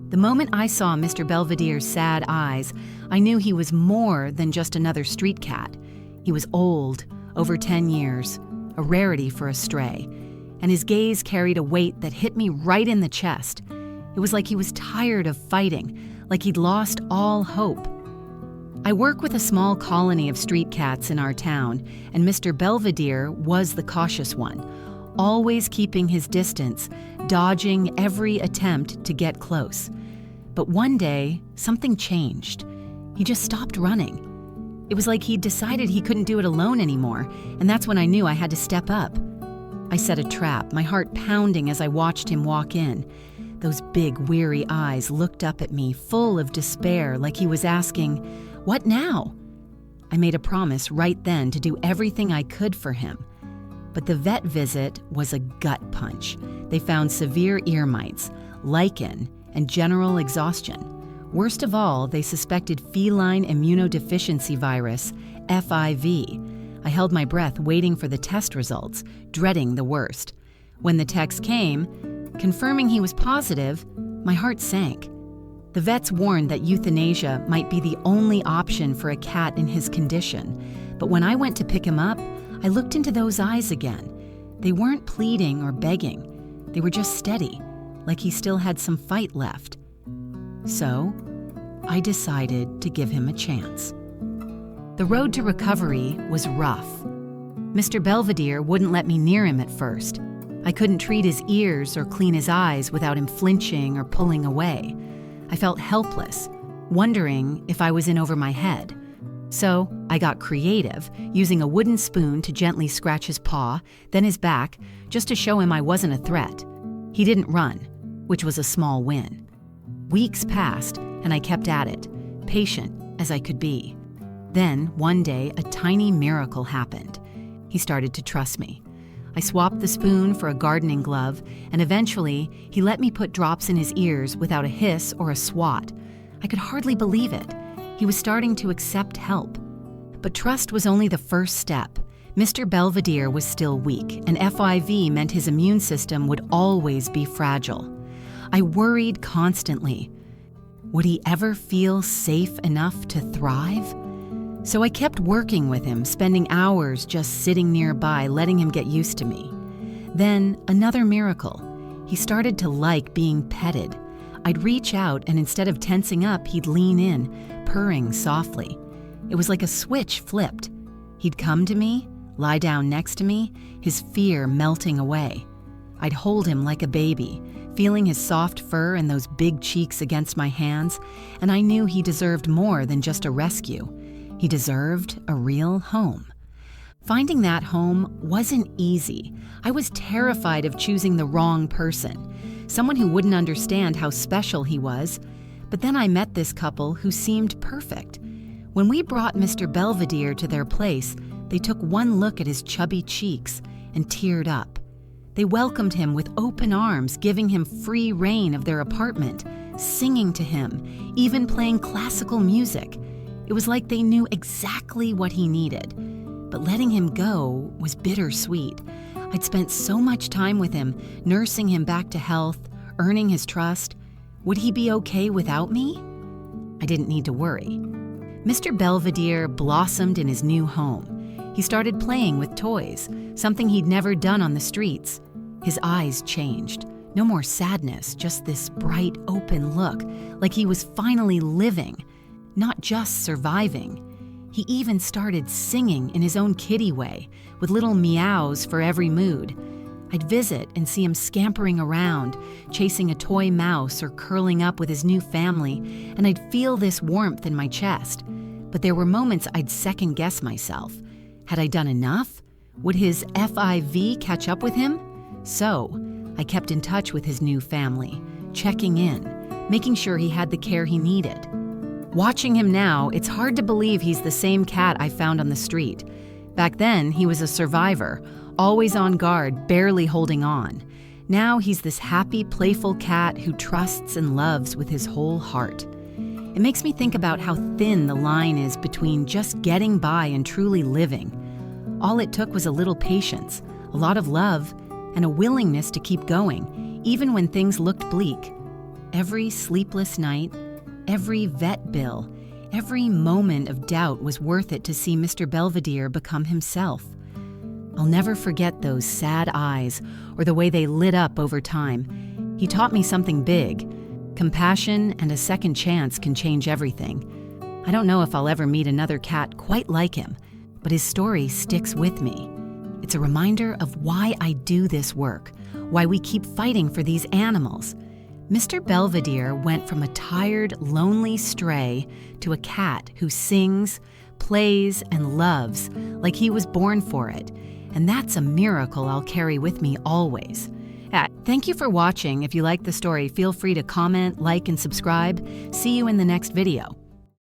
The moment I saw Mr. Belvedere's sad eyes, I knew he was more than just another street cat. He was old, over 10 years, a rarity for a stray, and his gaze carried a weight that hit me right in the chest. It was like he was tired of fighting, like he'd lost all hope. I work with a small colony of street cats in our town, and Mr. Belvedere was the cautious one, always keeping his distance, dodging every attempt to get close. But one day, something changed. He just stopped running. It was like he'd decided he couldn't do it alone anymore, and that's when I knew I had to step up. I set a trap, my heart pounding as I watched him walk in. Those big, weary eyes looked up at me, full of despair, like he was asking, "What now?" I made a promise right then to do everything I could for him. But the vet visit was a gut punch. They found severe ear mites, lichen, and general exhaustion. Worst of all, they suspected feline immunodeficiency virus, FIV. I held my breath waiting for the test results, dreading the worst. When the text came, confirming he was positive, my heart sank. The vets warned that euthanasia might be the only option for a cat in his condition. But when I went to pick him up, I looked into those eyes again. They weren't pleading or begging. They were just steady, like he still had some fight left. So, I decided to give him a chance. The road to recovery was rough. Mr. Belvedere wouldn't let me near him at first. I couldn't treat his ears or clean his eyes without him flinching or pulling away. I felt helpless, wondering if I was in over my head. So I got creative, using a wooden spoon to gently scratch his paw, then his back, just to show him I wasn't a threat. He didn't run, which was a small win. Weeks passed, and I kept at it, patient as I could be. Then, one day, a tiny miracle happened. He started to trust me. I swapped the spoon for a gardening glove, and eventually, he let me put drops in his ears without a hiss or a swat. I could hardly believe it. He was starting to accept help. But trust was only the first step. Mr. Belvedere was still weak, and FIV meant his immune system would always be fragile. I worried constantly. Would he ever feel safe enough to thrive? So I kept working with him, spending hours just sitting nearby, letting him get used to me. Then, another miracle. He started to like being petted. I'd reach out, and instead of tensing up, he'd lean in, purring softly. It was like a switch flipped. He'd come to me, lie down next to me, his fear melting away. I'd hold him like a baby, feeling his soft fur and those big cheeks against my hands, and I knew he deserved more than just a rescue. He deserved a real home. Finding that home wasn't easy. I was terrified of choosing the wrong person, someone who wouldn't understand how special he was. But then I met this couple who seemed perfect. When we brought Mr. Belvedere to their place, they took one look at his chubby cheeks and teared up. They welcomed him with open arms, giving him free rein of their apartment, singing to him, even playing classical music. It was like they knew exactly what he needed. But letting him go was bittersweet. I'd spent so much time with him, nursing him back to health, earning his trust. Would he be okay without me? I didn't need to worry. Mr. Belvedere blossomed in his new home. He started playing with toys, something he'd never done on the streets. His eyes changed. No more sadness, just this bright, open look, like he was finally living, not just surviving. He even started singing in his own kitty way, with little meows for every mood. I'd visit and see him scampering around, chasing a toy mouse or curling up with his new family, and I'd feel this warmth in my chest. But there were moments I'd second-guess myself. Had I done enough? Would his FIV catch up with him? So, I kept in touch with his new family, checking in, making sure he had the care he needed. Watching him now, it's hard to believe he's the same cat I found on the street. Back then, he was a survivor, always on guard, barely holding on. Now he's this happy, playful cat who trusts and loves with his whole heart. It makes me think about how thin the line is between just getting by and truly living. All it took was a little patience, a lot of love, and a willingness to keep going, even when things looked bleak. Every sleepless night, every vet bill, every moment of doubt was worth it to see Mr. Belvedere become himself. I'll never forget those sad eyes or the way they lit up over time. He taught me something big. Compassion and a second chance can change everything. I don't know if I'll ever meet another cat quite like him, but his story sticks with me. It's a reminder of why I do this work, why we keep fighting for these animals. Mr. Belvedere went from a tired, lonely stray to a cat who sings, plays, and loves like he was born for it. And that's a miracle I'll carry with me always. Thank you for watching. If you like the story, feel free to comment, like, and subscribe. See you in the next video.